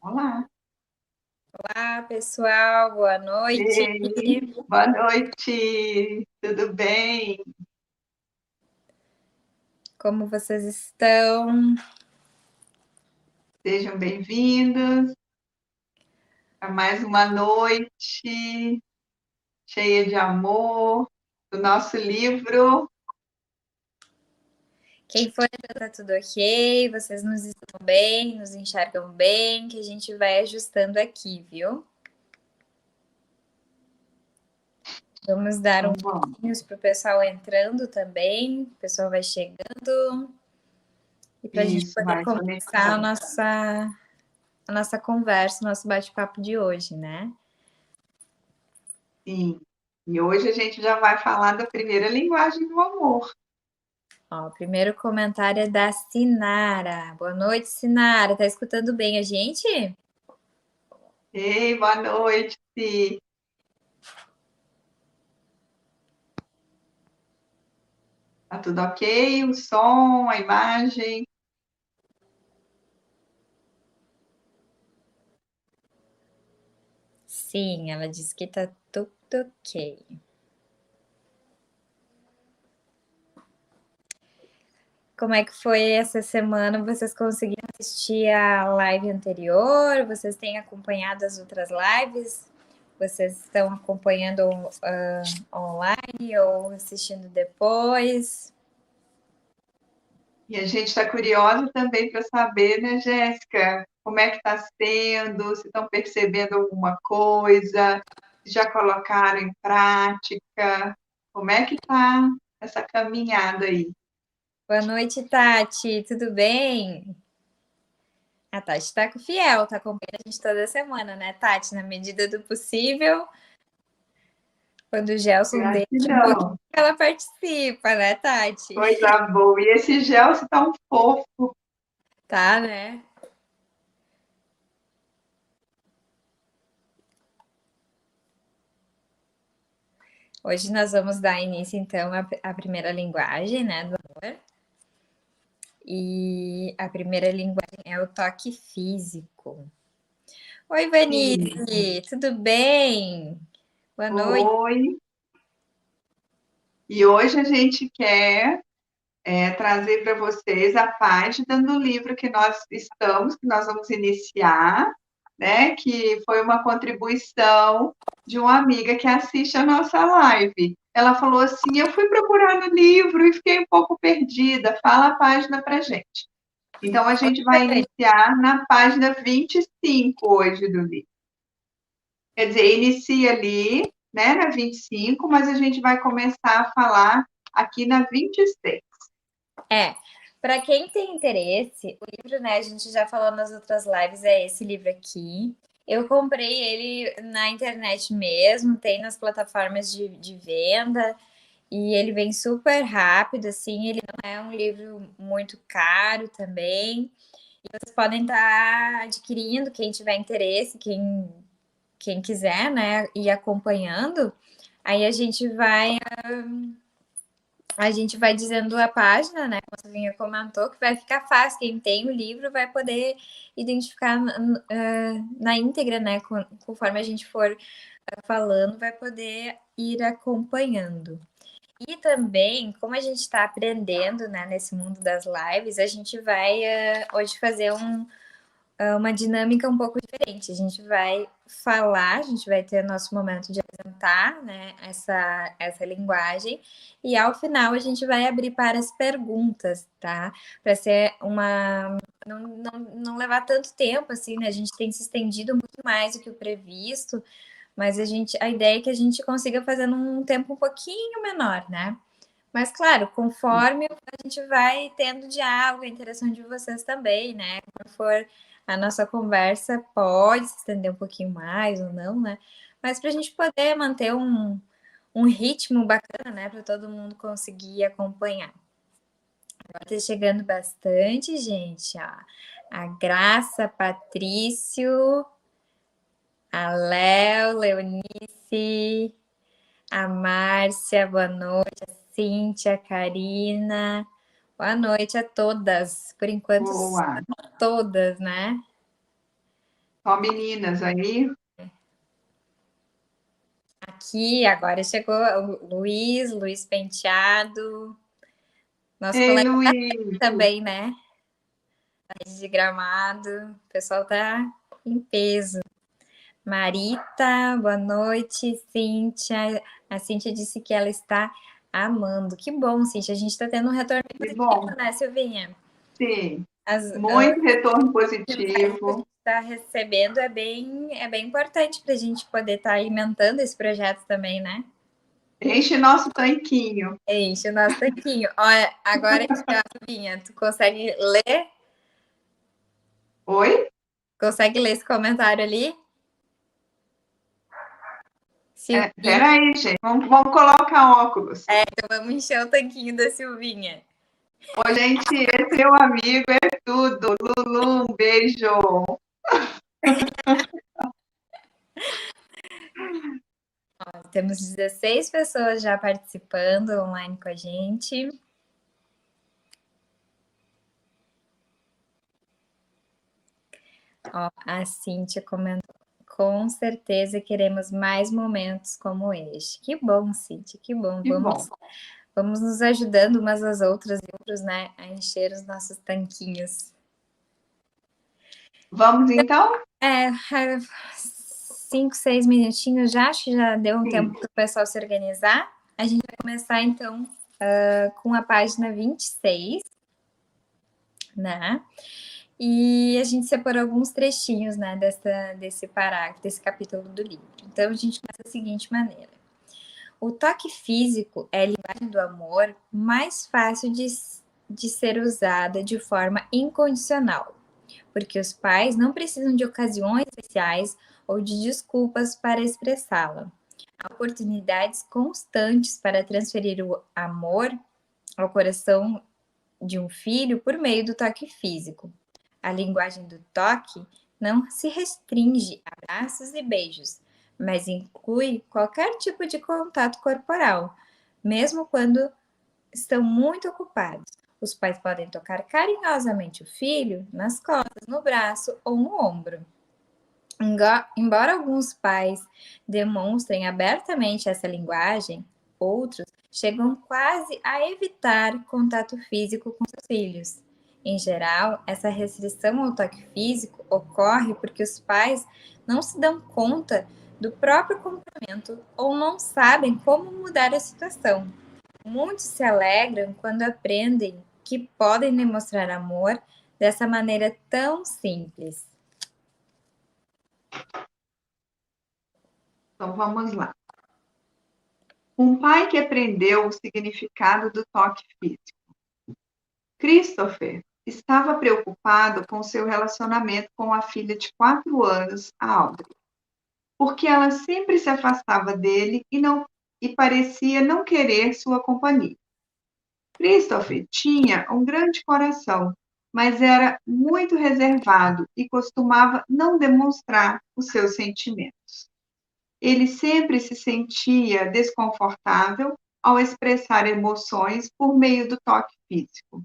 Olá. Olá, pessoal, boa noite. Ei, boa noite. Tudo bem? Como vocês estão? Sejam bem-vindos a mais uma noite cheia de amor do nosso livro. Quem for, tá tudo ok? Vocês nos estão bem, nos enxergam bem, que a gente vai ajustando aqui, viu? Vamos dar Então, uns vamos. minutinhos para o pessoal entrando também, o pessoal vai chegando e para a gente Isso, poder vai começar conectando. a nossa conversa, o nosso bate-papo de hoje, né? Sim. E hoje a gente já vai falar da primeira linguagem do amor. Ó, o primeiro comentário é da Sinara. Boa noite, Sinara. Tá escutando bem a gente? Ei, boa noite. Tá tudo ok? O som, a imagem? Sim, ela disse que tá tudo ok. Como é que foi essa semana? Vocês conseguiram assistir a live anterior? Vocês têm acompanhado as outras lives? Vocês estão acompanhando online ou assistindo depois? E a gente está curiosa também para saber, né, Jéssica, como é que está sendo, se estão percebendo alguma coisa, se já colocaram em prática, como é que está essa caminhada aí? Boa noite, Tati. Tudo bem? A Tati tá com fiel, tá acompanhando a gente toda semana, né, Tati? Na medida do possível, quando o Gelson deixa um pouquinho, Gratidão, ela participa, né, Tati? coisa boa. E esse gel está um fofo. Tá, né? Hoje nós vamos dar início, então, à primeira linguagem, né, do amor. E a primeira linguagem é o toque físico. Oi, Sim. Vanice, tudo bem? Boa noite. Oi. E hoje a gente quer trazer para vocês a página do livro que nós vamos iniciar, né? Que foi uma contribuição de uma amiga que assiste a nossa live. Ela falou assim: eu fui procurar no livro e fiquei um pouco perdida. Fala a página para gente. Então a gente vai iniciar na página 25 hoje do livro. Quer dizer, inicia ali, né, na 25, mas a gente vai começar a falar aqui na 26. É, para quem tem interesse, o livro, né, a gente já falou nas outras lives, é esse livro aqui. Eu comprei ele na internet mesmo, tem nas plataformas de venda, e ele vem super rápido, assim, ele não é um livro muito caro também. E vocês podem estar adquirindo, quem tiver interesse, quem quiser, né, ir acompanhando. Aí a gente vai dizendo a página, né? Como a Savinha comentou, que vai ficar fácil. Quem tem o livro vai poder identificar na íntegra, né? Conforme a gente for falando, vai poder ir acompanhando. E também, como a gente está aprendendo, né, nesse mundo das lives, a gente vai hoje fazer uma dinâmica um pouco diferente. A gente vai falar, a gente vai ter nosso momento de apresentar, né, essa linguagem, e ao final a gente vai abrir para as perguntas, tá? Para ser uma. Não levar tanto tempo, assim, né? A gente tem se estendido muito mais do que o previsto, mas a ideia é que a gente consiga fazer num tempo um pouquinho menor, né? Mas, claro, conforme a gente vai tendo diálogo, a interação de vocês também, né? Quando for a nossa conversa, pode se estender um pouquinho mais ou não, né? Mas para a gente poder manter um ritmo bacana, né? Para todo mundo conseguir acompanhar. Agora tá chegando bastante gente, ó. A Graça, Patrício, a Léo, Leonice, a Márcia, boa noite, a Cíntia, a Karina. Boa noite a todas. Por enquanto, Boa. todas, né? Só meninas aí. Aqui, agora chegou o Luiz Penteado, nosso Ei, colega Luiz. também, né? De Gramado, o pessoal tá em peso. Marita, boa noite, Cíntia. A Cíntia disse que ela está amando. Que bom, Cíntia. A gente está tendo um retorno Que positivo, bom. né, Silvinha? Sim. As Muito retorno mensagens que a positivo. gente está recebendo é bem importante para a gente poder estar alimentando esse projeto também, né? Enche nosso tanquinho. Enche o nosso tanquinho. Olha, agora, Silvinha, tu consegue ler? Oi? Consegue ler esse comentário ali? Silvinha, Peraí, gente. Vamos colocar óculos. então vamos encher o tanquinho da Silvinha. Ô, gente, esse é o amigo, é tudo. Lulu, um beijo. Temos 16 pessoas já participando online com a gente. Ó, a Cíntia comentou. Com certeza queremos mais momentos como este. Que bom, Cíntia, que bom. Que bom. Vamos nos ajudando umas às outras e outros, né, a encher os nossos tanquinhos. Vamos então? 5, 6 minutinhos já, acho que já deu um Sim. tempo para o pessoal se organizar. A gente vai começar então com a página 26, né? E a gente separou alguns trechinhos, né, desse parágrafo, desse capítulo do livro. Então, a gente começa da seguinte maneira. O toque físico é a linguagem do amor mais fácil de ser usada de forma incondicional, porque os pais não precisam de ocasiões especiais ou de desculpas para expressá-la. Há oportunidades constantes para transferir o amor ao coração de um filho por meio do toque físico. A linguagem do toque não se restringe a abraços e beijos, mas inclui qualquer tipo de contato corporal, mesmo quando estão muito ocupados. Os pais podem tocar carinhosamente o filho nas costas, no braço ou no ombro. Embora alguns pais demonstrem abertamente essa linguagem, outros chegam quase a evitar contato físico com seus filhos. Em geral, essa restrição ao toque físico ocorre porque os pais não se dão conta do próprio comportamento ou não sabem como mudar a situação. Muitos se alegram quando aprendem que podem demonstrar amor dessa maneira tão simples. Então vamos lá. Um pai que aprendeu o significado do toque físico. Christopher estava preocupado com seu relacionamento com a filha de 4 anos, Audrey, porque ela sempre se afastava dele e parecia não querer sua companhia. Christopher tinha um grande coração, mas era muito reservado e costumava não demonstrar os seus sentimentos. Ele sempre se sentia desconfortável ao expressar emoções por meio do toque físico.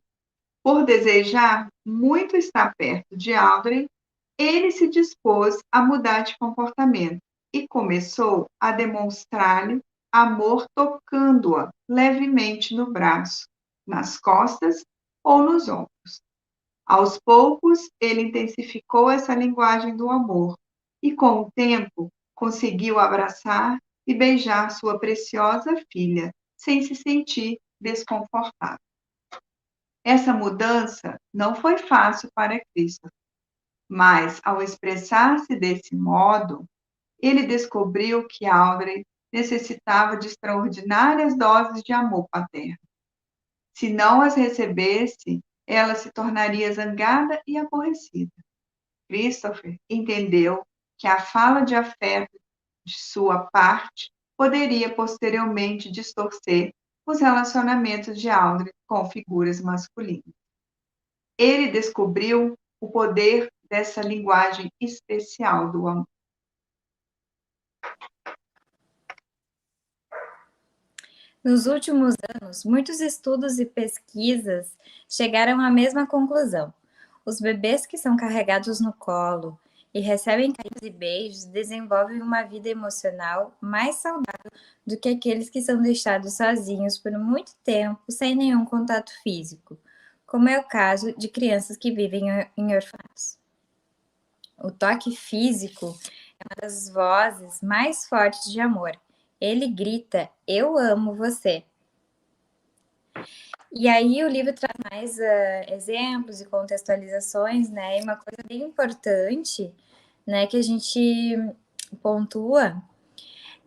Por desejar muito estar perto de Audrey, ele se dispôs a mudar de comportamento e começou a demonstrar-lhe amor tocando-a levemente no braço, nas costas ou nos ombros. Aos poucos, ele intensificou essa linguagem do amor e, com o tempo, conseguiu abraçar e beijar sua preciosa filha, sem se sentir desconfortável. Essa mudança não foi fácil para Cristo, mas, ao expressar-se desse modo, ele descobriu que Audrey necessitava de extraordinárias doses de amor paterno. Se não as recebesse, ela se tornaria zangada e aborrecida. Christopher entendeu que a fala de afeto de sua parte poderia posteriormente distorcer os relacionamentos de Audrey com figuras masculinas. Ele descobriu o poder dessa linguagem especial do amor. Nos últimos anos, muitos estudos e pesquisas chegaram à mesma conclusão. Os bebês que são carregados no colo e recebem carinhos e beijos, desenvolvem uma vida emocional mais saudável do que aqueles que são deixados sozinhos por muito tempo sem nenhum contato físico, como é o caso de crianças que vivem em orfanatos. O toque físico é uma das vozes mais fortes de amor. Ele grita: "Eu amo você". E aí o livro traz mais exemplos e contextualizações, né? E uma coisa bem importante, né, que a gente pontua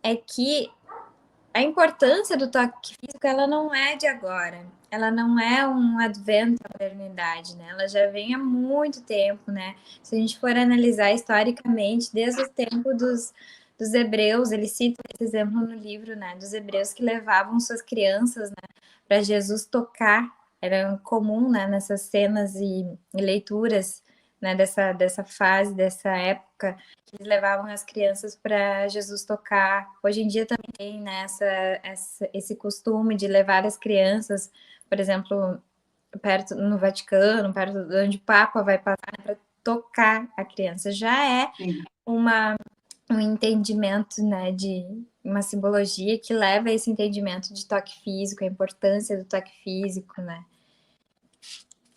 é que a importância do toque físico, ela não é de agora. Ela não é um advento da modernidade, né? Ela já vem há muito tempo, né? Se a gente for analisar historicamente, desde o tempo dos hebreus, ele cita esse exemplo no livro, né? Dos hebreus que levavam suas crianças, né, para Jesus tocar. Era comum, né, nessas cenas e leituras, né, dessa fase, dessa época, que eles levavam as crianças para Jesus tocar. Hoje em dia também tem, né, esse costume de levar as crianças, por exemplo, perto no Vaticano, perto de onde o Papa vai passar, para tocar a criança. Já é um entendimento, né, de uma simbologia que leva a esse entendimento de toque físico, a importância do toque físico, né?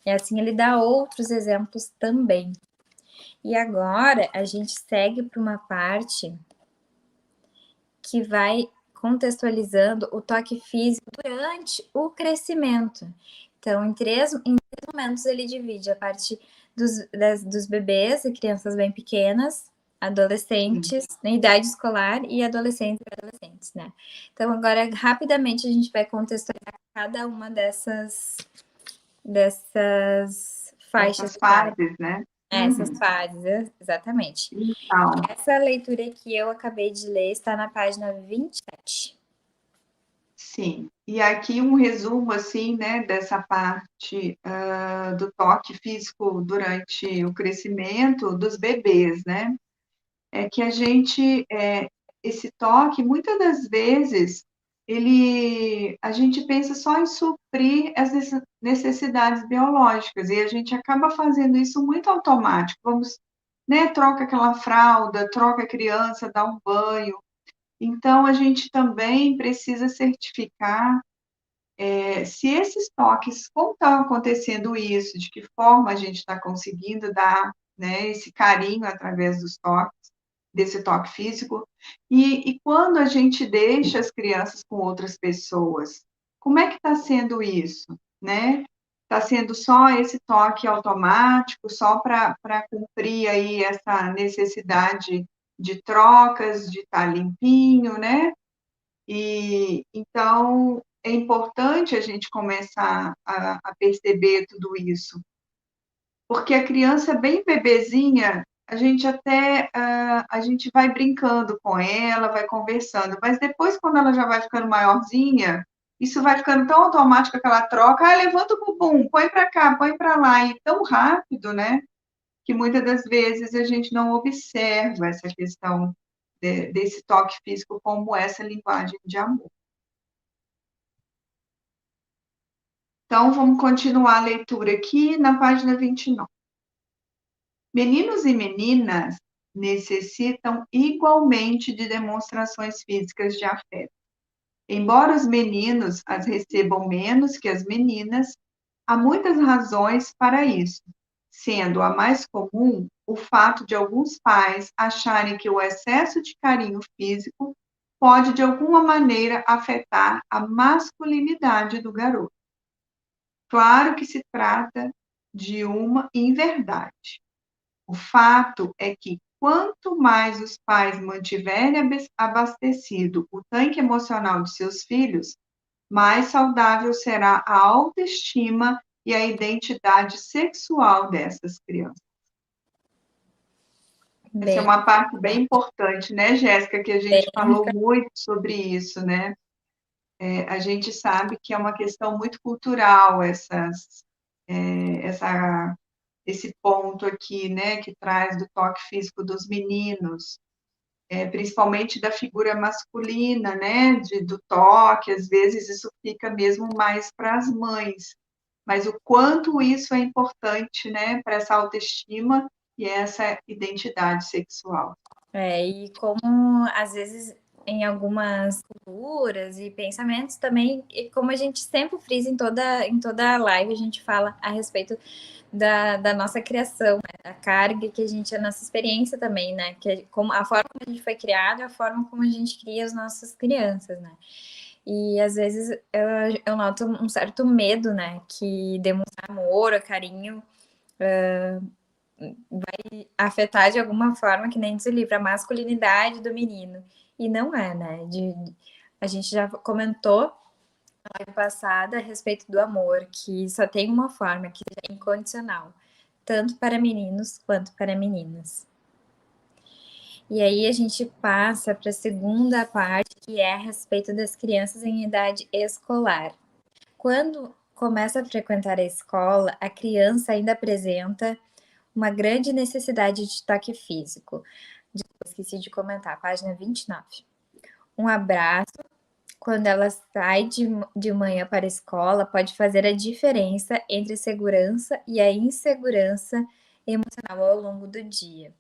E assim ele dá outros exemplos também. E agora a gente segue para uma parte que vai contextualizando o toque físico durante o crescimento. Então, em três momentos ele divide a parte dos bebês e crianças bem pequenas, adolescentes, na idade escolar e adolescentes e adolescentes, né? Então, agora, rapidamente, a gente vai contextualizar cada uma dessas faixas. Essas fases, né? Essas fases, exatamente. Então, essa leitura que eu acabei de ler está na página 27. Sim, e aqui um resumo, assim, né, dessa parte do toque físico durante o crescimento dos bebês, né? É que esse toque, muitas das vezes, a gente pensa só em suprir as necessidades biológicas, e a gente acaba fazendo isso muito automático. Vamos, né, troca aquela fralda, troca a criança, dá um banho. Então, a gente também precisa certificar se esses toques, como está acontecendo isso, de que forma a gente está conseguindo dar, né, esse carinho através dos toques, desse toque físico, e quando a gente deixa as crianças com outras pessoas, como é que está sendo isso, né? Está sendo só esse toque automático, só para cumprir aí essa necessidade de trocas, de estar limpinho, né? E então é importante a gente começar a perceber tudo isso, porque a criança bem bebezinha, a gente até a gente vai brincando com ela, vai conversando, mas depois quando ela já vai ficando maiorzinha, isso vai ficando tão automático aquela troca, levanta o bumbum, põe para cá, põe para lá, e tão rápido, né? Que muitas das vezes a gente não observa essa questão desse toque físico como essa linguagem de amor. Então, vamos continuar a leitura aqui na página 29. Meninos e meninas necessitam igualmente de demonstrações físicas de afeto. Embora os meninos as recebam menos que as meninas, há muitas razões para isso, sendo a mais comum o fato de alguns pais acharem que o excesso de carinho físico pode, de alguma maneira, afetar a masculinidade do garoto. Claro que se trata de uma inverdade. O fato é que quanto mais os pais mantiverem abastecido o tanque emocional de seus filhos, mais saudável será a autoestima e a identidade sexual dessas crianças. Essa é uma parte bem importante, né, Jéssica, que a gente falou muito sobre isso, né? A gente sabe que é uma questão muito cultural esse ponto aqui, né, que traz do toque físico dos meninos, principalmente da figura masculina, né, do toque, às vezes isso fica mesmo mais para as mães, mas o quanto isso é importante, né, para essa autoestima e essa identidade sexual. E como às vezes em algumas culturas e pensamentos também, e como a gente sempre frisa em toda live, a gente fala a respeito da nossa criação, né? A carga que a gente, a nossa experiência também, né? Que como a forma como a gente foi criado, a forma como a gente cria as nossas crianças, né? E às vezes eu noto um certo medo, né? Que demonstrar amor, carinho, vai afetar de alguma forma, que nem diz o livro, a masculinidade do menino. E não é, né? A gente já comentou na live passada a respeito do amor, que só tem uma forma, que é incondicional, tanto para meninos quanto para meninas. E aí a gente passa para a segunda parte, que é a respeito das crianças em idade escolar. Quando começa a frequentar a escola, a criança ainda apresenta uma grande necessidade de toque físico. Esqueci de comentar, página 29. Um abraço, quando ela sai de manhã para a escola, pode fazer a diferença entre a segurança e a insegurança emocional ao longo do dia.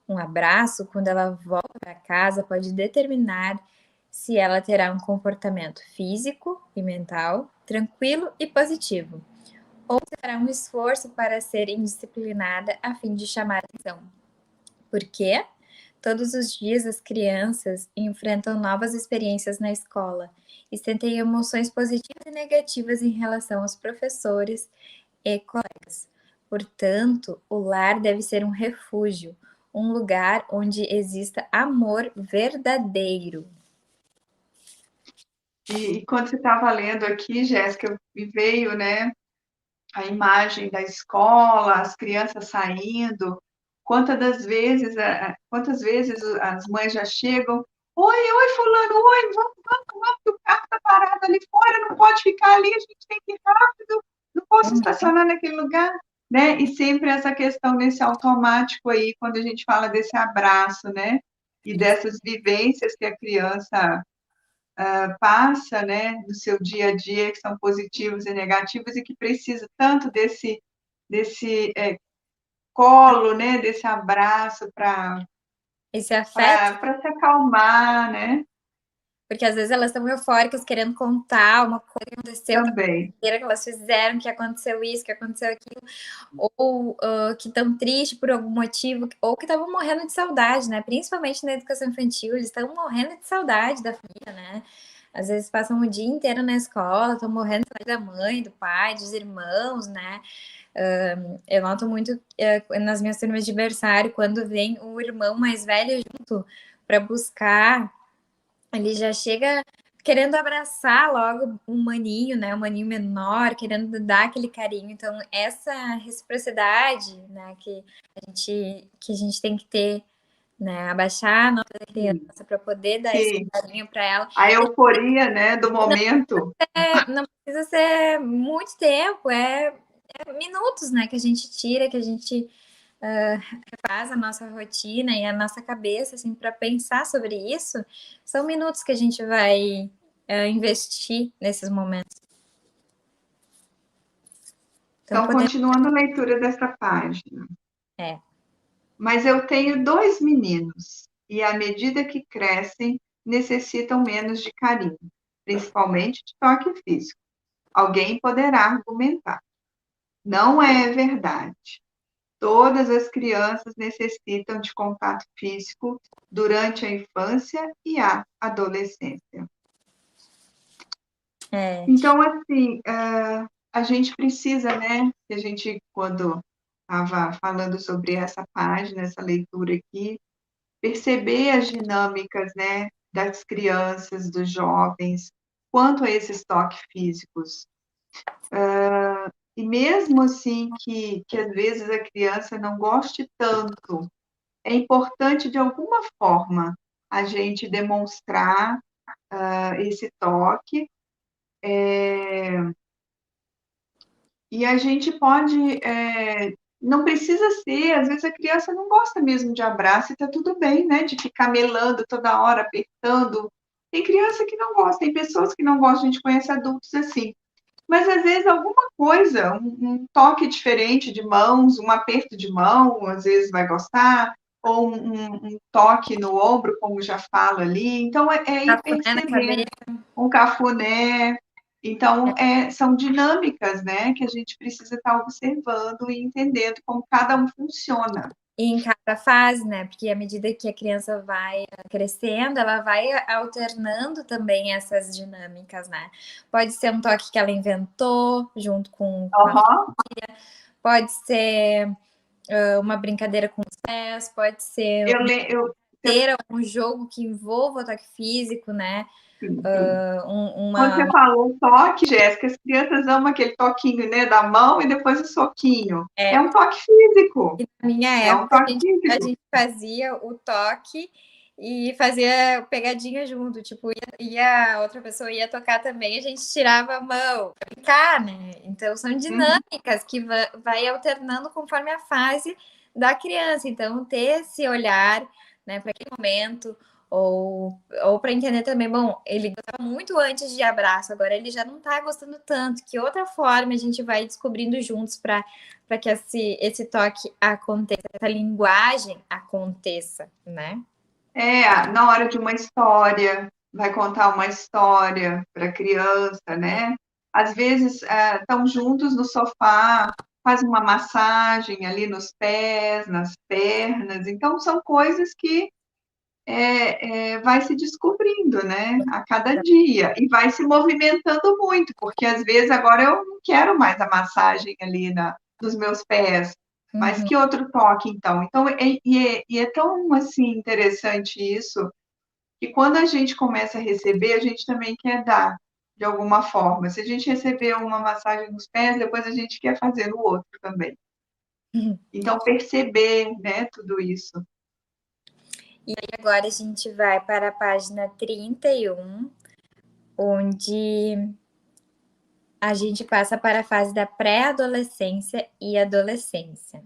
Um abraço, quando ela volta para casa, pode determinar se ela terá um comportamento físico e mental tranquilo e positivo, ou será um esforço para ser indisciplinada a fim de chamar atenção. Por quê? Todos os dias as crianças enfrentam novas experiências na escola e sentem emoções positivas e negativas em relação aos professores e colegas. Portanto, o lar deve ser um refúgio, um lugar onde exista amor verdadeiro. E quando você estava lendo aqui, Jéssica, me veio, né, a imagem da escola, as crianças saindo. Quantas vezes as mães já chegam, oi, fulano, oi, vamos, que o carro está parado ali fora, não pode ficar ali, a gente tem que ir rápido, não posso estacionar naquele lugar, né? E sempre essa questão nesse automático aí, quando a gente fala desse abraço, né? E dessas vivências que a criança passa, né, no seu dia a dia, que são positivos e negativos, e que precisa tanto desse colo, né, desse abraço para Esse afeto, se acalmar, né? porque às vezes elas estão eufóricas querendo contar uma coisa que aconteceu, Também. que elas fizeram, que aconteceu isso, que aconteceu aquilo, ou que estão tristes por algum motivo, ou que estavam morrendo de saudade, né? Principalmente na educação infantil, eles estão morrendo de saudade da família, né? Às vezes passam o dia inteiro na escola, estão morrendo de saudade da mãe, do pai, dos irmãos, né? Eu noto muito nas minhas turmas de aniversário, quando vem o irmão mais velho junto para buscar, ele já chega querendo abraçar logo um maninho, né? Um maninho menor, querendo dar aquele carinho. Então, essa reciprocidade, né, que a gente tem que ter, né? Abaixar a nota da criança para poder dar esse Sim. carinho para ela. A euforia, né, do momento. Não precisa ser muito tempo, minutos, né, que a gente tira, que a gente faz a nossa rotina e a nossa cabeça, assim, para pensar sobre isso. São minutos que a gente vai investir nesses momentos. Então, continuando a leitura dessa página. Mas eu tenho 2 meninos, e à medida que crescem, necessitam menos de carinho, principalmente de toque físico. Alguém poderá argumentar. Não é verdade. Todas as crianças necessitam de contato físico durante a infância e a adolescência. Então, assim, a gente precisa, né? A gente, quando estava falando sobre essa página, essa leitura aqui, perceber as dinâmicas, né, das crianças, dos jovens, quanto a esses toques físicos. E mesmo assim que às vezes a criança não goste tanto, é importante, de alguma forma, a gente demonstrar esse toque, e a gente pode, não precisa ser, às vezes a criança não gosta mesmo de abraço, e está tudo bem, né, de ficar melando toda hora, apertando. Tem criança que não gosta, tem pessoas que não gostam, a gente conhece adultos assim. Mas às vezes alguma coisa, um toque diferente de mãos, um aperto de mão, às vezes vai gostar, ou um toque no ombro, como já falo ali. Então, é ir Cafuné na percebendo, cabeça. um cafuné. Então, são dinâmicas, né, que a gente precisa estar observando e entendendo como cada um funciona. E em cada fase, né? Porque à medida que a criança vai crescendo, ela vai alternando também essas dinâmicas, né? Pode ser um toque que ela inventou junto com a... Uhum. Pode ser uma brincadeira com os pés, pode ser ter um jogo que envolva o toque físico, né? Sim, sim. Quando você falou toque, Jéssica, as crianças amam aquele toquinho, né, da mão e depois o soquinho. É um toque físico. E na minha É um época, toque a físico. gente fazia o toque e fazia pegadinha junto. Tipo, ia outra pessoa ia tocar também, a gente tirava a mão pra brincar, né? Então, são dinâmicas que vai alternando conforme a fase da criança. Então, ter esse olhar, né, para aquele momento, ou para entender também, bom, ele gostava muito antes de abraço, agora ele já não tá gostando tanto. Que outra forma a gente vai descobrindo juntos para que esse toque aconteça, essa linguagem aconteça, né? Na hora de uma história, vai contar uma história para a criança, né? Às vezes estão juntos no sofá, faz uma massagem ali nos pés, nas pernas. Então, são coisas que vai se descobrindo, né? A cada dia. E vai se movimentando muito, porque às vezes agora eu não quero mais a massagem ali nos meus pés. Mas Uhum. que outro toque, então? Então, é tão assim interessante isso, que quando a gente começa a receber, a gente também quer dar, de alguma forma. Se a gente receber uma massagem nos pés, depois a gente quer fazer no outro também. Então, perceber, né, tudo isso. E aí agora a gente vai para a página 31, onde a gente passa para a fase da pré-adolescência e adolescência.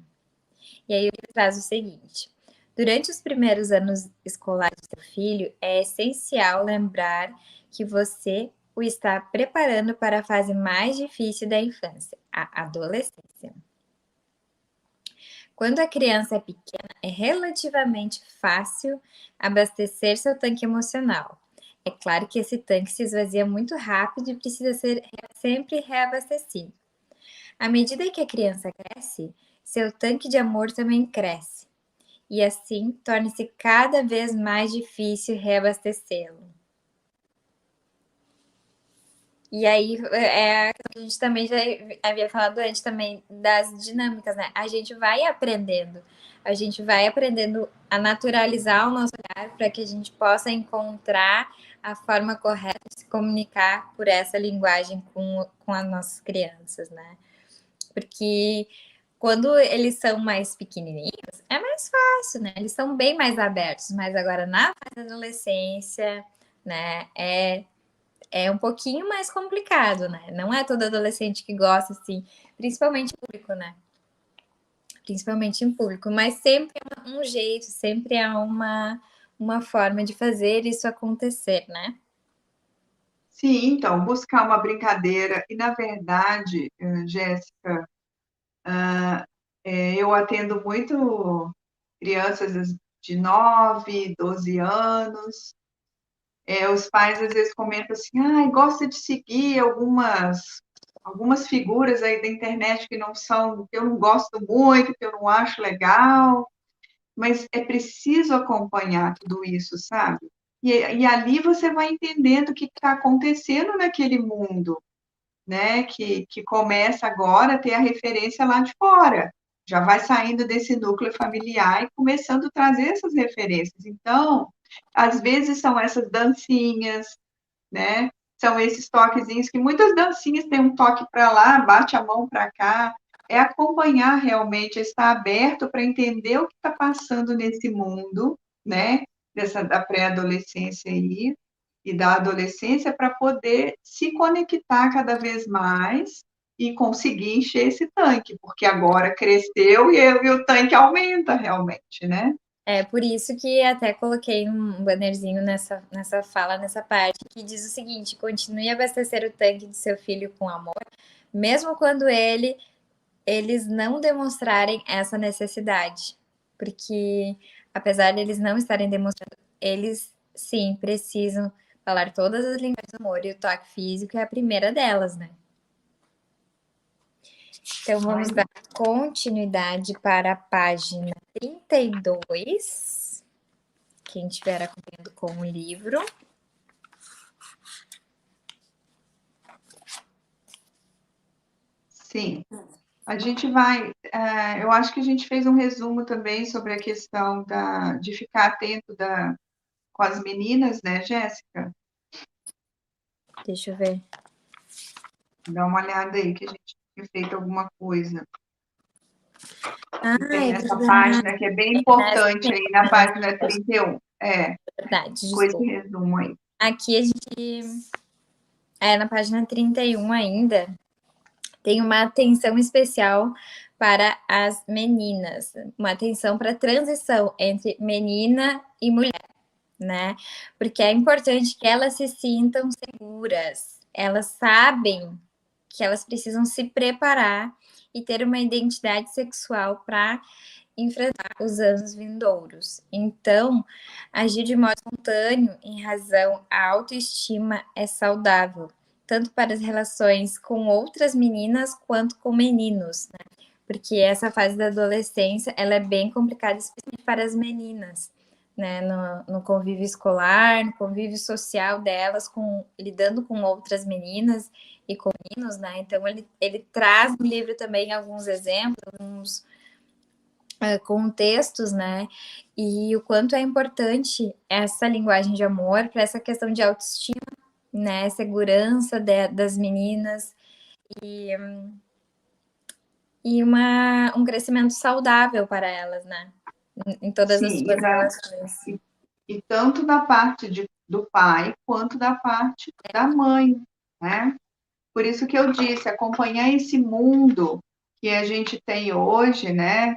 E aí ele traz o seguinte: durante os primeiros anos escolares do seu filho, é essencial lembrar que você o está preparando para a fase mais difícil da infância, a adolescência. Quando a criança é pequena, é relativamente fácil abastecer seu tanque emocional. É claro que esse tanque se esvazia muito rápido e precisa ser sempre reabastecido. À medida que a criança cresce, seu tanque de amor também cresce. E assim torna-se cada vez mais difícil reabastecê-lo. E aí, a gente também já havia falado antes também das dinâmicas, né? A gente vai aprendendo a naturalizar o nosso olhar para que a gente possa encontrar a forma correta de se comunicar por essa linguagem com as nossas crianças, né? Porque quando eles são mais pequenininhos, é mais fácil, né? Eles são bem mais abertos, mas agora na fase da adolescência, né, é um pouquinho mais complicado, né? Não é todo adolescente que gosta, assim, principalmente em público, né? Principalmente em público, mas sempre é um jeito, sempre é uma forma de fazer isso acontecer, né? Sim, então, buscar uma brincadeira. E, na verdade, Jéssica, eu atendo muito crianças de 9, 12 anos. Os pais às vezes comentam assim, gosta de seguir algumas figuras aí da internet que não são, que eu não gosto muito, que eu não acho legal, mas é preciso acompanhar tudo isso, sabe? E ali você vai entendendo o que está acontecendo naquele mundo, né? Que começa agora a ter a referência lá de fora. Já vai saindo desse núcleo familiar e começando a trazer essas referências. Então, às vezes são essas dancinhas, né? São esses toquezinhos que muitas dancinhas têm um toque para lá, bate a mão para cá. É acompanhar realmente, estar aberto para entender o que está passando nesse mundo, né? Da pré-adolescência aí e da adolescência para poder se conectar cada vez mais e conseguir encher esse tanque, porque agora cresceu e o tanque aumenta realmente, né? É por isso que até coloquei um bannerzinho nessa fala, nessa parte, que diz o seguinte: continue a abastecer o tanque de seu filho com amor, mesmo quando eles não demonstrarem essa necessidade. Porque, apesar de eles não estarem demonstrando, eles sim precisam falar todas as linguagens do amor, e o toque físico é a primeira delas, né? Então, vamos dar continuidade para a página 32. Quem estiver acompanhando com o livro. Sim. A gente vai. Eu acho que a gente fez um resumo também sobre a questão de ficar atento com as meninas, né, Jéssica? Deixa eu ver. Dá uma olhada aí, que a gente tinha feito alguma coisa. É Nessa verdade. página que é bem importante aí, na página 31. Verdade, Com esse desculpa. resumo aí. Aqui a gente. Na página 31 ainda, tem uma atenção especial para as meninas, uma atenção para a transição entre menina e mulher, né? Porque é importante que elas se sintam seguras, elas sabem que elas precisam se preparar e ter uma identidade sexual para enfrentar os anos vindouros. Então, agir de modo espontâneo em razão à autoestima é saudável, tanto para as relações com outras meninas quanto com meninos, né? Porque essa fase da adolescência, ela é bem complicada, especialmente para as meninas, né? No convívio escolar, no convívio social delas, lidando com outras meninas e com meninos, né? Então, ele traz no livro também alguns exemplos, alguns contextos, né? E o quanto é importante essa linguagem de amor para essa questão de autoestima, né? Segurança das meninas e um crescimento saudável para elas, né? Em todas as Sim, suas relações. e tanto da parte do pai quanto da parte da mãe, né? Por isso que eu disse, acompanhar esse mundo que a gente tem hoje, né?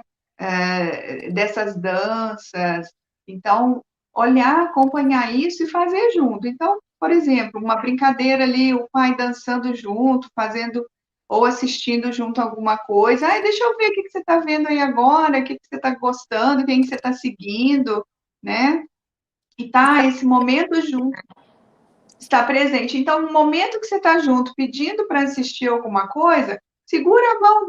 Dessas danças. Então, olhar, acompanhar isso e fazer junto. Então, por exemplo, uma brincadeira ali, o pai dançando junto, fazendo ou assistindo junto alguma coisa. Ai, deixa eu ver o que você está vendo aí agora, o que você está gostando, quem que você está seguindo, né? E tá esse momento junto está presente. Então, no momento que você está junto, pedindo para assistir alguma coisa, segura a mão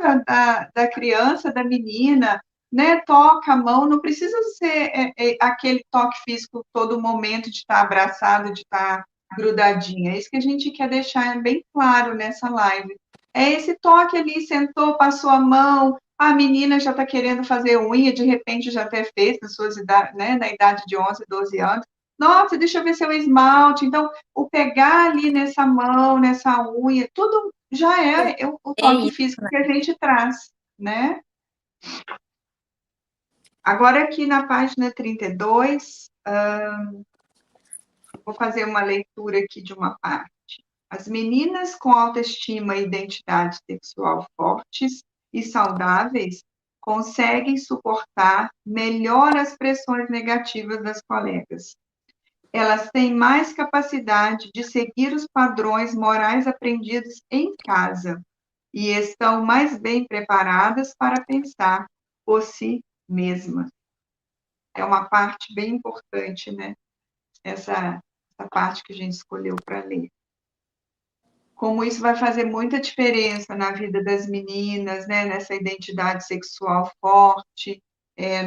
da criança, da menina, né? Toca a mão, não precisa ser aquele toque físico todo momento de estar abraçado, de estar grudadinha. É isso que a gente quer deixar bem claro nessa live. É esse toque ali, sentou, passou a mão, a menina já está querendo fazer unha, de repente já até fez nas suas idades, né, na idade de 11, 12 anos. Nossa, deixa eu ver seu esmalte. Então, o pegar ali nessa mão, nessa unha, tudo já é o toque isso, físico né? que a gente traz, né? Agora, aqui na página 32, vou fazer uma leitura aqui de uma parte. As meninas com autoestima e identidade sexual fortes e saudáveis conseguem suportar melhor as pressões negativas das colegas. Elas têm mais capacidade de seguir os padrões morais aprendidos em casa e estão mais bem preparadas para pensar por si mesmas. É uma parte bem importante, né? Essa parte que a gente escolheu para ler. Como isso vai fazer muita diferença na vida das meninas, né? Nessa identidade sexual forte.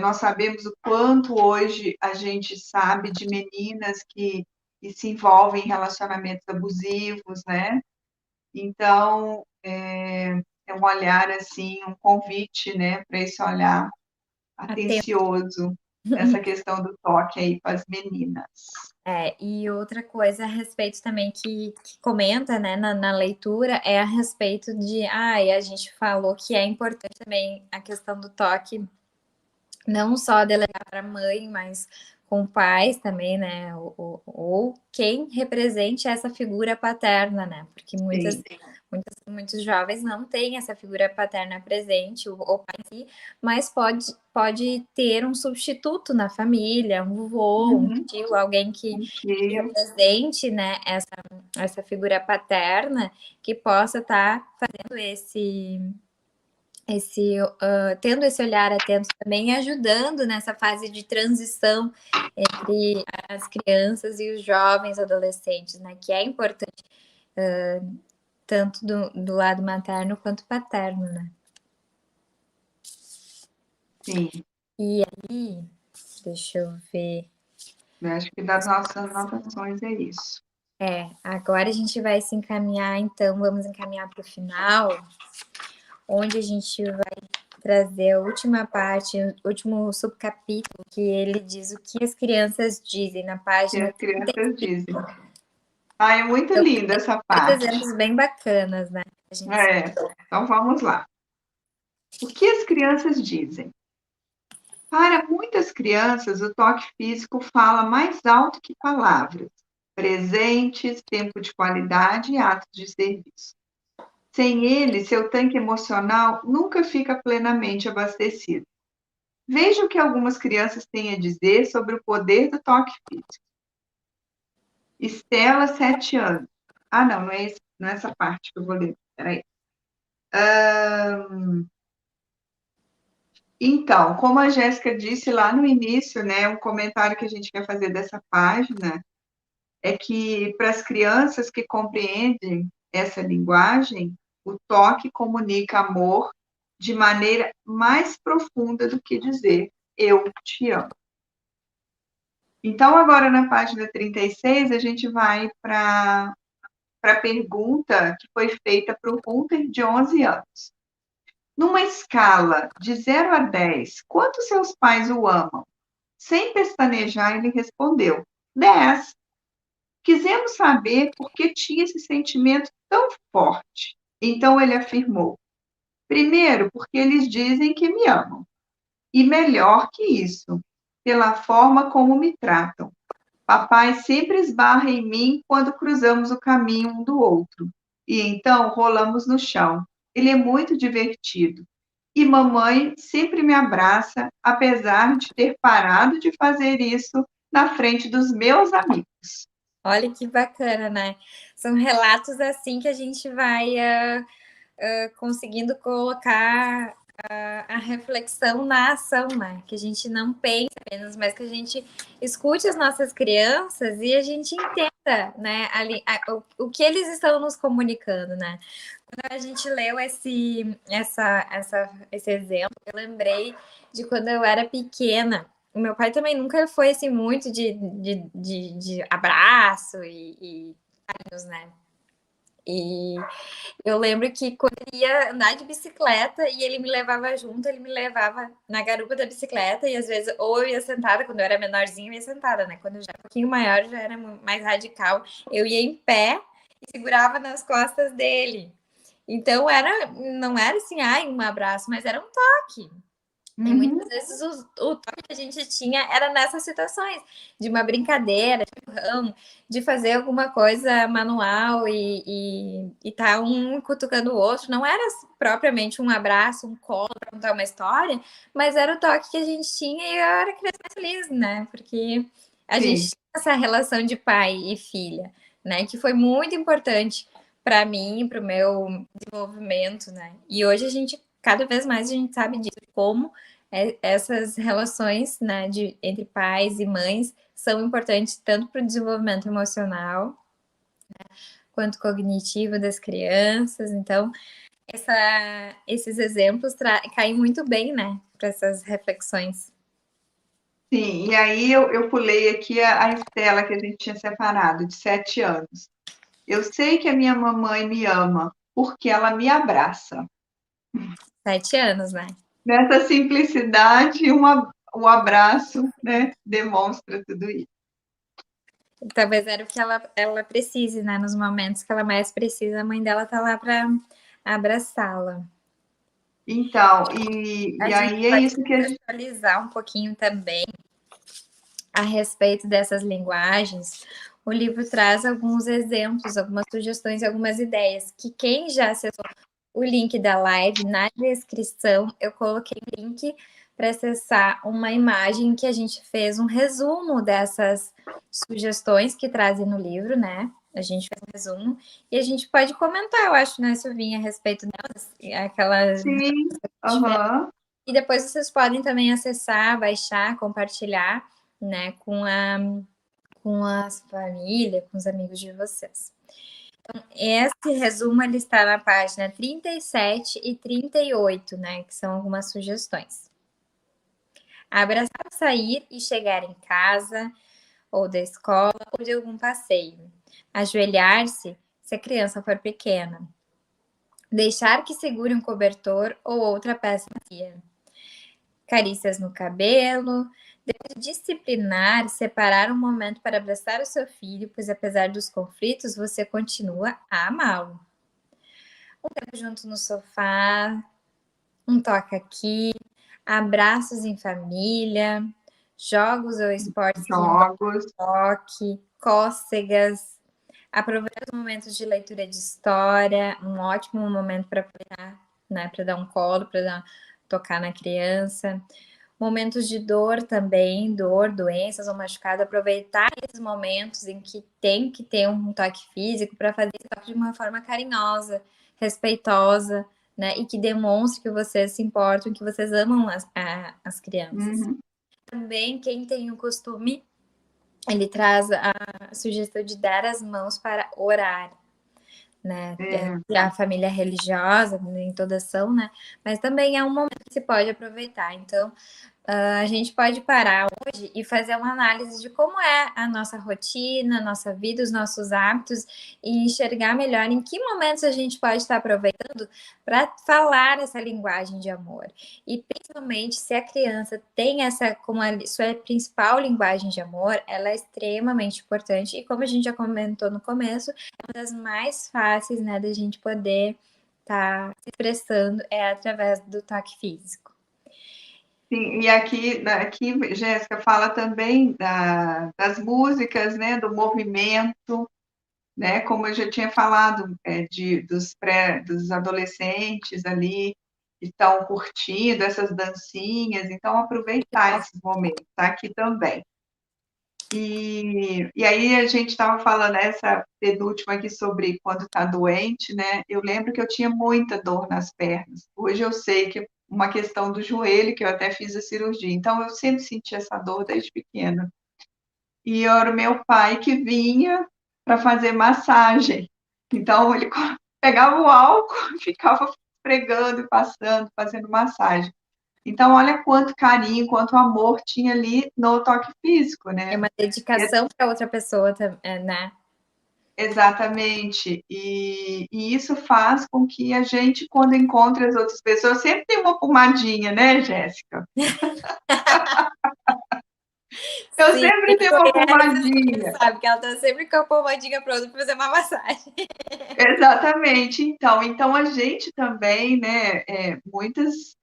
Nós sabemos o quanto hoje a gente sabe de meninas que se envolvem em relacionamentos abusivos, né? Então, é um olhar, assim, um convite, né, para esse olhar atencioso, essa questão do toque aí para as meninas. E outra coisa a respeito também que comenta, né, na leitura é a respeito de, a gente falou que é importante também a questão do toque, não só delegar para a mãe, mas com pais também, né, ou quem represente essa figura paterna, né, porque muitas Muitos jovens não têm essa figura paterna presente, o pai em si, mas pode ter um substituto na família, um vovô, um tio, alguém que represente, né, essa figura paterna, que possa estar fazendo tendo esse olhar atento também, ajudando nessa fase de transição entre as crianças e os jovens adolescentes, né? Que é importante, tanto do lado materno quanto paterno, né? Sim. E aí, deixa eu ver. Eu acho que das nossas anotações é isso. Agora a gente vai se encaminhar, então, vamos encaminhar para o final, onde a gente vai trazer a última parte, o último subcapítulo, que ele diz o que as crianças dizem na página. Que as crianças dizem. É muito linda essa parte. Exemplos bem bacanas, né? Então vamos lá. O que as crianças dizem? Para muitas crianças, o toque físico fala mais alto que palavras, presentes, tempo de qualidade e atos de serviço. Sem ele, seu tanque emocional nunca fica plenamente abastecido. Veja o que algumas crianças têm a dizer sobre o poder do toque físico. Estela, 7 anos. Não é essa parte que eu vou ler. Peraí. Então, como a Jéssica disse lá no início, né, um comentário que a gente quer fazer dessa página é que para as crianças que compreendem essa linguagem, o toque comunica amor de maneira mais profunda do que dizer eu te amo. Então, agora na página 36, a gente vai para a pergunta que foi feita para o Hunter, de 11 anos. Numa escala de 0 a 10, quanto seus pais o amam? Sem pestanejar, ele respondeu: 10. Quisemos saber por que tinha esse sentimento tão forte. Então ele afirmou: primeiro, porque eles dizem que me amam. E melhor que isso, pela forma como me tratam. Papai sempre esbarra em mim quando cruzamos o caminho um do outro. E então rolamos no chão. Ele é muito divertido. E mamãe sempre me abraça, apesar de ter parado de fazer isso na frente dos meus amigos. Olha que bacana, né? São relatos assim que a gente vai conseguindo colocar a reflexão na ação, né? Que a gente não pense apenas, mas que a gente escute as nossas crianças e a gente entenda, né, o que eles estão nos comunicando, né? Quando a gente leu esse exemplo, eu lembrei de quando eu era pequena. O meu pai também nunca foi assim muito de abraço e carinhos, né? E eu lembro que quando ele ia andar de bicicleta e ele me levava junto, ele me levava na garupa da bicicleta e às vezes ou eu ia sentada, quando eu era menorzinha, eu ia sentada, né? Quando eu já era um pouquinho maior, já era mais radical. Eu ia em pé e segurava nas costas dele. Então não era assim, um abraço, mas era um toque. E muitas vezes o toque que a gente tinha era nessas situações, de uma brincadeira, de fazer alguma coisa manual e tá um cutucando o outro. Não era propriamente um abraço, um colo para contar uma história, mas era o toque que a gente tinha e eu era criança mais feliz, né? Porque a gente tinha essa relação de pai e filha, né? Que foi muito importante para mim, para o meu desenvolvimento, né? E hoje cada vez mais a gente sabe disso, como essas relações, né, entre pais e mães são importantes tanto para o desenvolvimento emocional, né, quanto cognitivo das crianças. Então, esses exemplos caem muito bem, né, para essas reflexões. Sim, e aí eu pulei aqui a Estela que a gente tinha separado, de 7 anos. Eu sei que a minha mamãe me ama porque ela me abraça. 7 anos, né? Nessa simplicidade, um abraço, né, demonstra tudo isso. Talvez era o que ela precise, né? Nos momentos que ela mais precisa, a mãe dela tá lá para abraçá-la. Então, e aí é isso que a gente atualizar um pouquinho também a respeito dessas linguagens, o livro traz alguns exemplos, algumas sugestões, algumas ideias, que quem já acessou o link da live, na descrição, eu coloquei o link para acessar uma imagem que a gente fez um resumo dessas sugestões que trazem no livro, né? A gente fez um resumo e a gente pode comentar, eu acho, né, Silvinha, a respeito delas, aquelas. Sim, aham. E depois vocês podem também acessar, baixar, compartilhar, né, com as famílias, com os amigos de vocês. Então, esse resumo ele está na página 37 e 38, né, que são algumas sugestões. Abraçar ao sair e chegar em casa, ou da escola, ou de algum passeio. Ajoelhar-se, se a criança for pequena. Deixar que segure um cobertor ou outra peça macia. Carícias no cabelo. Depois de disciplinar, separar um momento para abraçar o seu filho, pois apesar dos conflitos, você continua a amá-lo. Um tempo junto no sofá, um toque aqui, abraços em família, jogos ou esportes que envolvem Jogos. toque, cócegas. Aproveitar os momentos de leitura de história, um ótimo momento para apoiar, né, para dar um colo, para tocar na criança. Momentos de dor também, dor, doenças ou machucado, aproveitar esses momentos em que tem que ter um toque físico para fazer esse toque de uma forma carinhosa, respeitosa, né? E que demonstre que vocês se importam, que vocês amam as crianças. Uhum. Também, quem tem o costume, ele traz a sugestão de dar as mãos para orar, né? A família religiosa, nem todas são, né? Mas também é um momento que se pode aproveitar. Então, a gente pode parar hoje e fazer uma análise de como é a nossa rotina, a nossa vida, os nossos hábitos e enxergar melhor em que momentos a gente pode estar aproveitando para falar essa linguagem de amor. E principalmente se a criança tem essa como a sua principal linguagem de amor, ela é extremamente importante e como a gente já comentou no começo, é uma das mais fáceis, né, da gente poder estar se expressando é através do toque físico. Sim, e aqui, Jéssica, fala também das músicas, né, do movimento, né, como eu já tinha falado, dos adolescentes ali, que estão curtindo essas dancinhas, então aproveitar esses momentos, tá aqui também. E aí a gente estava falando essa penúltima aqui sobre quando está doente, né? Eu lembro que eu tinha muita dor nas pernas. Hoje eu sei que é uma questão do joelho, que eu até fiz a cirurgia. Então eu sempre senti essa dor desde pequena. E era o meu pai que vinha para fazer massagem. Então ele pegava o álcool, ficava esfregando e passando, fazendo massagem. Então, olha quanto carinho, quanto amor tinha ali no toque físico, né? É uma dedicação para outra pessoa, né? Exatamente. E isso faz com que a gente, quando encontra as outras pessoas, sempre tem uma pomadinha, né, Jéssica? Eu Sim, sempre tenho uma você pomadinha. sabe que ela tá sempre com a pomadinha pronta para fazer uma massagem. Exatamente. Então a gente também, né, muitas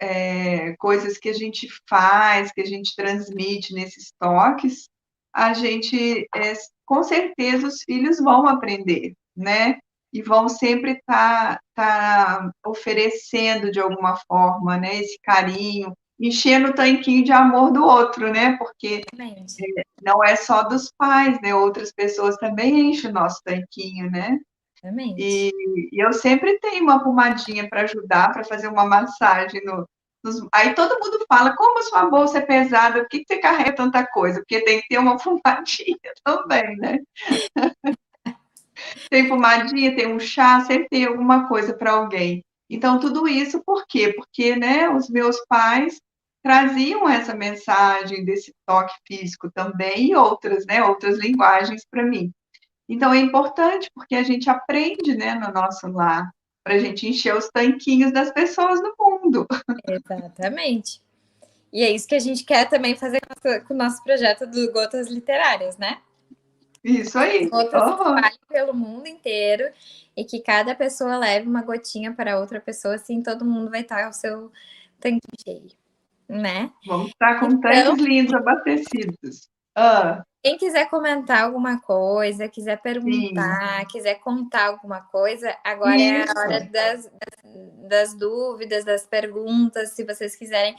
coisas que a gente faz, que a gente transmite nesses toques, a gente, com certeza, os filhos vão aprender, né? E vão sempre tá oferecendo de alguma forma, né, esse carinho, enchendo o tanquinho de amor do outro, né? Porque Exatamente. não é só dos pais, né? Outras pessoas também enchem o nosso tanquinho, né? Exatamente. E eu sempre tenho uma pomadinha para ajudar, para fazer uma massagem Aí todo mundo fala, como a sua bolsa é pesada, por que você carrega tanta coisa? Porque tem que ter uma pomadinha também, né? Tem pomadinha, tem um chá, sempre tem alguma coisa para alguém. Então, tudo isso por quê? Porque, né, os meus pais traziam essa mensagem desse toque físico também e outras, né, outras linguagens para mim. Então, é importante, porque a gente aprende, né, no nosso lar, para a gente encher os tanquinhos das pessoas no mundo. Exatamente. E é isso que a gente quer também fazer com o nosso projeto do Gotas Literárias, né? Isso aí. Gotas se Uhum. espalhem pelo mundo inteiro e que cada pessoa leve uma gotinha para outra pessoa, assim todo mundo vai estar o seu tanque cheio, né? Vamos estar com Então, tanques lindos abastecidos. Ah. Quem quiser comentar alguma coisa, quiser Sim, perguntar, quiser contar alguma coisa, agora é a hora isso. das dúvidas, das perguntas. Se vocês quiserem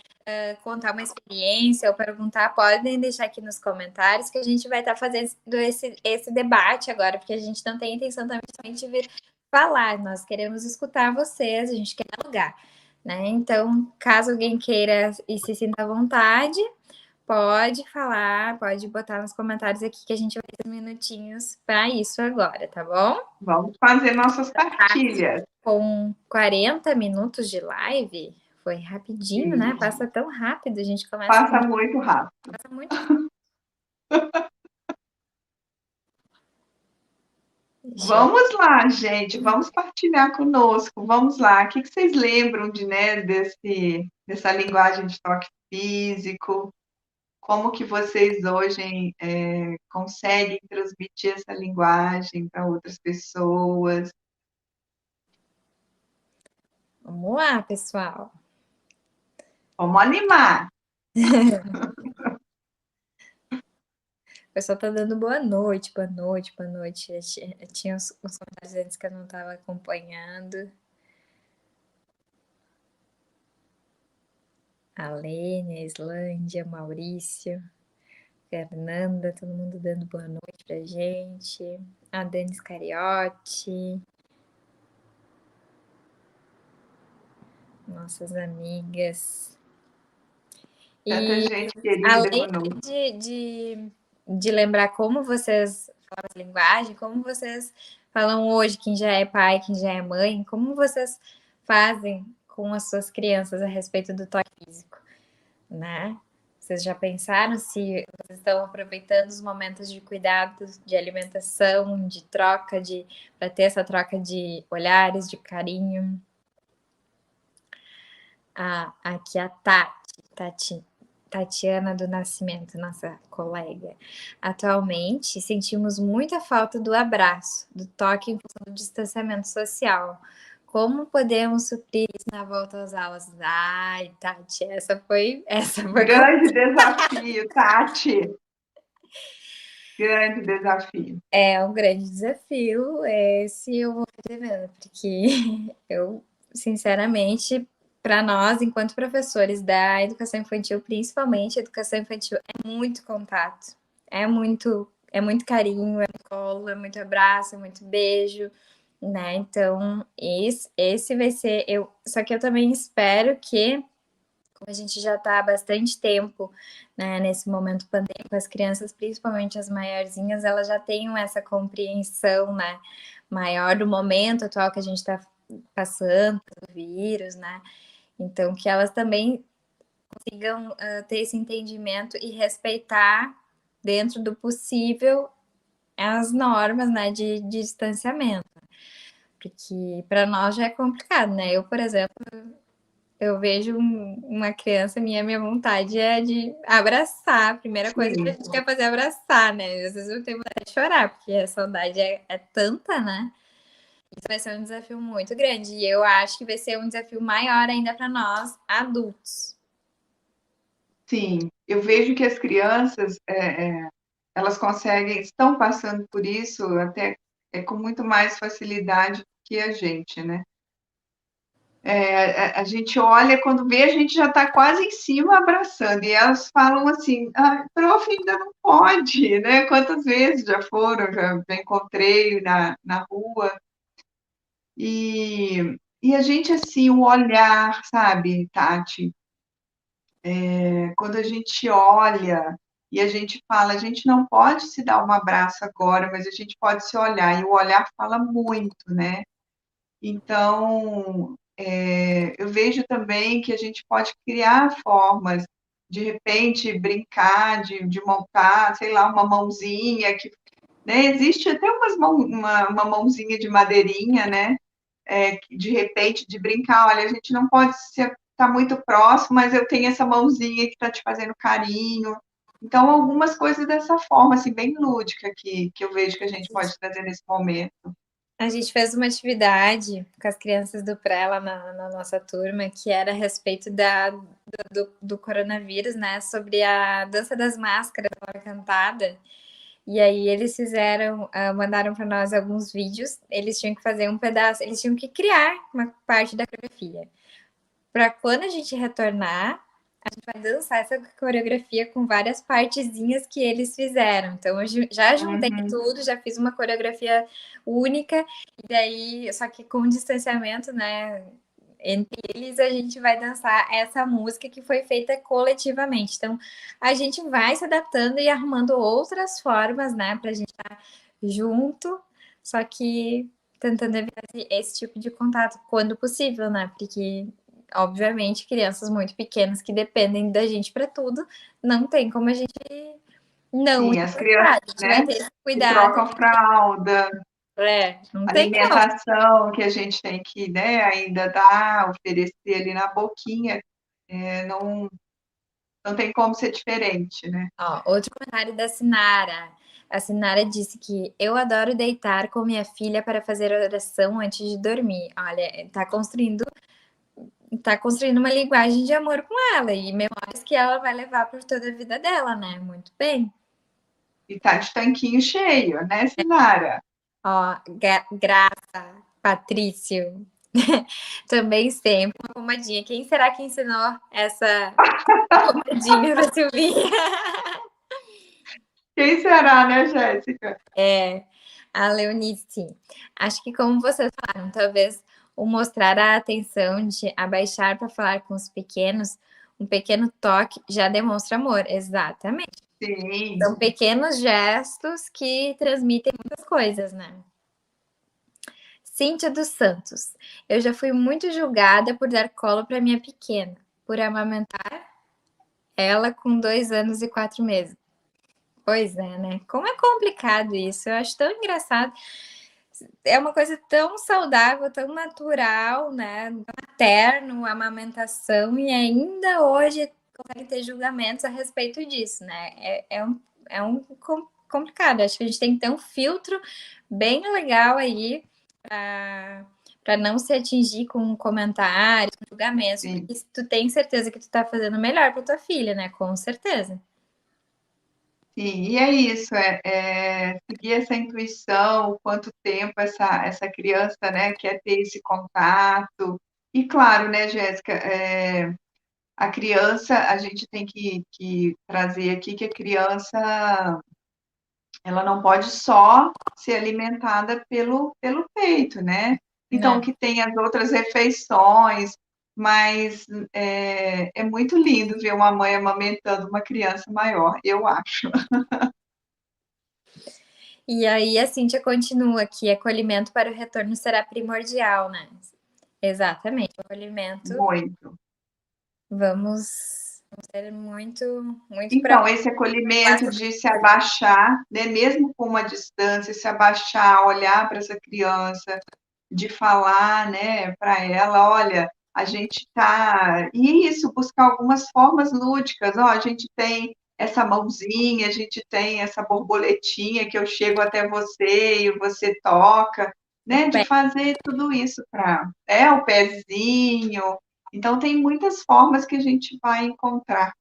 contar uma experiência ou perguntar, podem deixar aqui nos comentários que a gente vai estar fazendo esse debate agora, porque a gente não tem intenção também de vir falar, nós queremos escutar vocês, a gente quer dialogar, né? Então, caso alguém queira e se sinta à vontade, pode falar, pode botar nos comentários aqui que a gente vai ter minutinhos para isso agora, tá bom? Vamos fazer nossas partilhas. Com 40 minutos de live, foi rapidinho, né? Passa tão rápido, a gente começa... Passa muito rápido. Passa muito rápido. Vamos lá, gente, vamos partilhar conosco, vamos lá. O que vocês lembram né, dessa linguagem de toque físico? Como que vocês hoje conseguem transmitir essa linguagem para outras pessoas? Vamos lá, pessoal. Vamos animar. O pessoal tá dando boa noite, boa noite, boa noite. Tinha uns comentários antes que eu não estava acompanhando. A Lênia, a Islândia, Maurício, Fernanda, todo mundo dando boa noite pra gente. A Dani Cariotti. Nossas amigas. Tanta E gente querida além conosco. de lembrar como vocês falam a linguagem, como vocês falam hoje, quem já é pai, quem já é mãe, como vocês fazem com as suas crianças a respeito do toque físico, né? Vocês já pensaram se vocês estão aproveitando os momentos de cuidado, de alimentação, de troca, para ter essa troca de olhares, de carinho? Aqui a Tatiana do Nascimento, nossa colega. Atualmente, sentimos muita falta do abraço, do toque em função do distanciamento social. Como podemos suprir isso na volta às aulas? Ai, Tati, essa foi grande desafio, Tati. Grande desafio. É um grande desafio, esse eu vou devendo, porque eu, sinceramente, para nós, enquanto professores da educação infantil, principalmente, a educação infantil é muito contato, é muito carinho, é muito colo, é muito abraço, é muito beijo, né? Então, esse vai ser... Só que eu também espero que, como a gente já está há bastante tempo, né, nesse momento pandêmico, as crianças, principalmente as maiorzinhas, elas já tenham essa compreensão, né, maior do momento atual que a gente está passando, do vírus, né? Então, que elas também consigam ter esse entendimento e respeitar, dentro do possível, as normas, né, de distanciamento. Porque para nós já é complicado, né? Eu, por exemplo, eu vejo uma criança, minha vontade é de abraçar. A primeira coisa que a gente quer fazer é abraçar, né? Às vezes eu tenho vontade de chorar, porque a saudade é tanta, né? Isso vai ser um desafio muito grande. E eu acho que vai ser um desafio maior ainda para nós, adultos. Sim, eu vejo que as crianças, elas estão passando por isso até com muito mais facilidade que a gente, né? A gente olha, quando vê, a gente já está quase em cima abraçando, e elas falam assim, prof, ainda não pode, né? Quantas vezes já foram, já encontrei na rua, e a gente, assim, o olhar, sabe, Tati, quando a gente olha e a gente fala, a gente não pode se dar um abraço agora, mas a gente pode se olhar, e o olhar fala muito, né? Então, eu vejo também que a gente pode criar formas, de repente, brincar, de montar, sei lá, uma mãozinha, né? Existe até uma mãozinha de madeirinha, né? De repente, de brincar, olha, a gente não pode estar muito próximo, mas eu tenho essa mãozinha que está te fazendo carinho. Então, algumas coisas dessa forma, assim, bem lúdica, que eu vejo que a gente pode trazer nesse momento. A gente fez uma atividade com as crianças do pré lá na nossa turma, que era a respeito do coronavírus, né? Sobre a dança das máscaras, a cantada. E aí eles fizeram, mandaram para nós alguns vídeos. Eles tinham que fazer um pedaço, eles tinham que criar uma parte da coreografia. Para quando a gente retornar, a gente vai dançar essa coreografia com várias partezinhas que eles fizeram. Então, eu já juntei tudo, já fiz uma coreografia única, e daí, só que com distanciamento, né? Entre eles, a gente vai dançar essa música que foi feita coletivamente. Então, a gente vai se adaptando e arrumando outras formas, né, para a gente estar junto, só que tentando evitar esse tipo de contato quando possível, né? Porque obviamente, crianças muito pequenas que dependem da gente para tudo, não tem como a gente não Sim, ir as buscar. crianças, A gente vai né, ter esse que cuidado. trocam fralda, Não tem como. alimentação que a gente tem que, né, ainda dar, oferecer ali na boquinha, não, não tem como ser diferente, né? Ó, outro comentário da Sinara. A Sinara disse que eu adoro deitar com minha filha para fazer oração antes de dormir. Olha, tá construindo uma linguagem de amor com ela e memórias que ela vai levar por toda a vida dela, né? Muito bem. E tá de tanquinho cheio, né, Sinara? Ó, Graça, Patrício, também sempre uma pomadinha. Quem será que ensinou essa pomadinha pra Silvinha? Quem será, né, Jéssica? É, a Leonice. Acho que como vocês falaram, talvez o mostrar a atenção de abaixar para falar com os pequenos, um pequeno toque já demonstra amor. Exatamente. Sim. São pequenos gestos que transmitem muitas coisas, né? Cíntia dos Santos. Eu já fui muito julgada por dar colo para minha pequena, por amamentar ela com 2 anos e 4 meses. Pois é, né? Como é complicado isso. Eu acho tão engraçado. É uma coisa tão saudável, tão natural, né? Materno, amamentação, e ainda hoje consegue ter julgamentos a respeito disso, né? É um complicado. Acho que a gente tem que ter um filtro bem legal aí para não se atingir com comentários, com julgamentos, Sim. porque tu tem certeza que tu tá fazendo melhor para tua filha, né? Com certeza. Sim, e é isso, seguir essa intuição, quanto tempo essa criança, né, quer ter esse contato. E claro, né, Jéssica, a criança, a gente tem que trazer aqui que a criança, ela não pode só ser alimentada pelo peito, né? Então, Não. que tem as outras refeições, mas é muito lindo ver uma mãe amamentando uma criança maior, eu acho. E aí a Cíntia continua que acolhimento para o retorno será primordial, né? Exatamente. O acolhimento, Muito. vamos ter muito, muito para Então, esse acolhimento de se abaixar, né, mesmo com uma distância, se abaixar, olhar para essa criança, de falar, né, para ela, olha, a gente está. E isso, buscar algumas formas lúdicas, ó, a gente tem essa mãozinha, a gente tem essa borboletinha que eu chego até você e você toca, né, de pé. fazer tudo isso para. É, o pezinho. Então, tem muitas formas que a gente vai encontrar.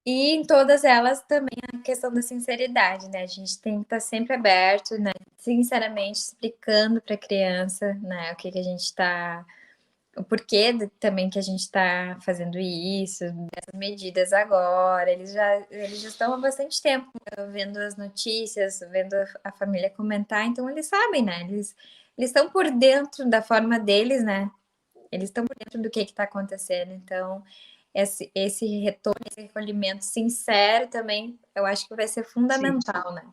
E em todas elas também a questão da sinceridade, né? A gente tem que estar sempre aberto, né? Sinceramente explicando para a criança, né? O que que a gente está, o porquê também que a gente está fazendo isso, dessas medidas agora. Eles já estão há bastante tempo vendo as notícias, vendo a família comentar, então eles sabem, né? Eles estão por dentro da forma deles, né? Eles estão por dentro do que está acontecendo. Então, esse retorno, esse recolhimento sincero também, eu acho que vai ser Sim. fundamental, né?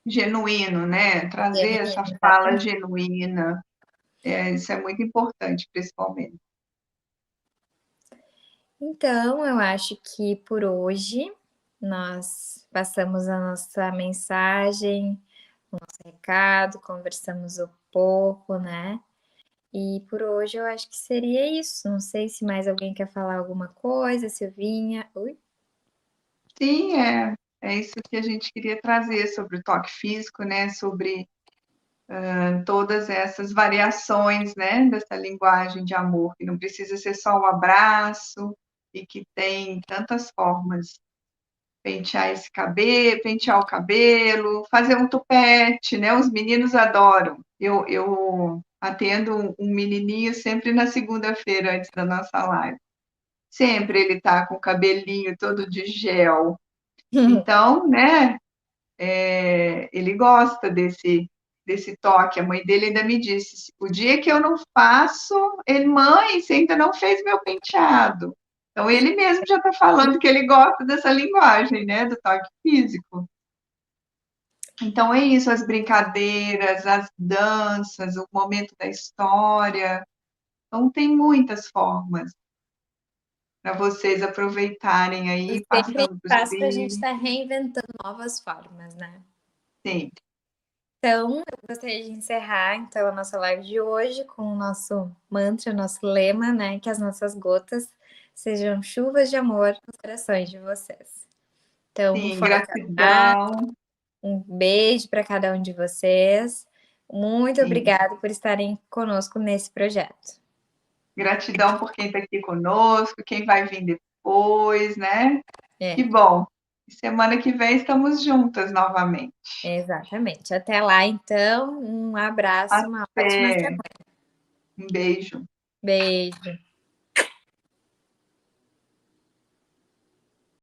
Genuíno, né? Trazer essa Genuíno, fala exatamente. genuína, isso é muito importante, principalmente. Então, eu acho que por hoje nós passamos a nossa mensagem, o nosso recado, conversamos um pouco, né? E por hoje eu acho que seria isso. Não sei se mais alguém quer falar alguma coisa, Silvinha. Ui, Sim, é isso que a gente queria trazer sobre o toque físico, né? Sobre todas essas variações, né? Dessa linguagem de amor, que não precisa ser só o abraço e que tem tantas formas pentear o cabelo, fazer um tupete, né? Os meninos adoram. Eu atendo um menininho sempre na segunda-feira antes da nossa live. Sempre ele tá com o cabelinho todo de gel. Então, né? Ele gosta desse toque. A mãe dele ainda me disse: o dia que eu não faço, ele, mãe, você ainda não fez meu penteado. Então, ele mesmo já está falando que ele gosta dessa linguagem, né, do toque físico. Então, é isso, as brincadeiras, as danças, o momento da história. Então, tem muitas formas para vocês aproveitarem aí, Sempre passando para os espaço para a gente filhos. estar reinventando novas formas, né? Sim, Então, eu gostaria de encerrar então a nossa live de hoje com o nosso mantra, o nosso lema, né? Que as nossas gotas sejam chuvas de amor nos corações de vocês. Então, um sim, forte abraço, gratidão. um beijo para cada um de vocês. Muito Sim. obrigada por estarem conosco nesse projeto. Gratidão por quem está aqui conosco, quem vai vir depois, né? Que É, bom. Semana que vem estamos juntas novamente. exatamente. Até lá, então. Um abraço, uma ótima Até. semana. Um beijo. Beijo.